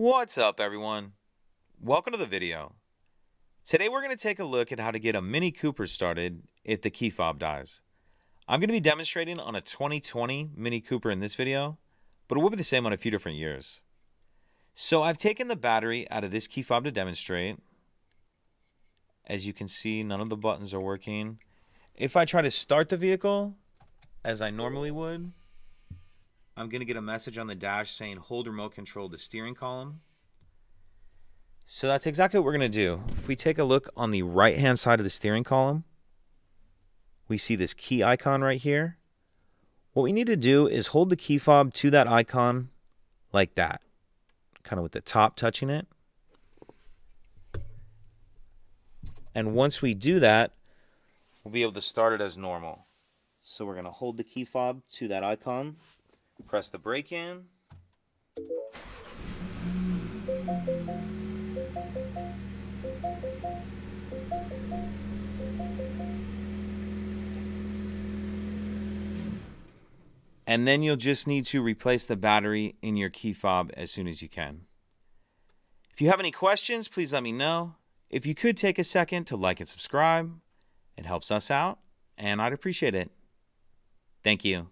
What's up, everyone? Welcome to the video. Today we're going to take a look at how to get a Mini Cooper started if the key fob dies. I'm going to be demonstrating on a 2020 Mini Cooper in this video, but it will be the same on a few different years. So I've taken the battery out of this key fob to demonstrate. As you can see, none of the buttons are working. If I try to start the vehicle, as I normally would, I'm going to get a message on the dash saying hold remote control to steering column. So that's exactly what we're going to do. If we take a look on the right hand side of the steering column, we see this key icon right here. What we need to do is hold the key fob to that icon like that, kind of with the top touching it. And once we do that, we'll be able to start it as normal. So we're going to hold the key fob to that icon, press the brake in. And then you'll just need to replace the battery in your key fob as soon as you can. If you have any questions, please let me know. If you could take a second to like and subscribe, it helps us out, and I'd appreciate it. Thank you.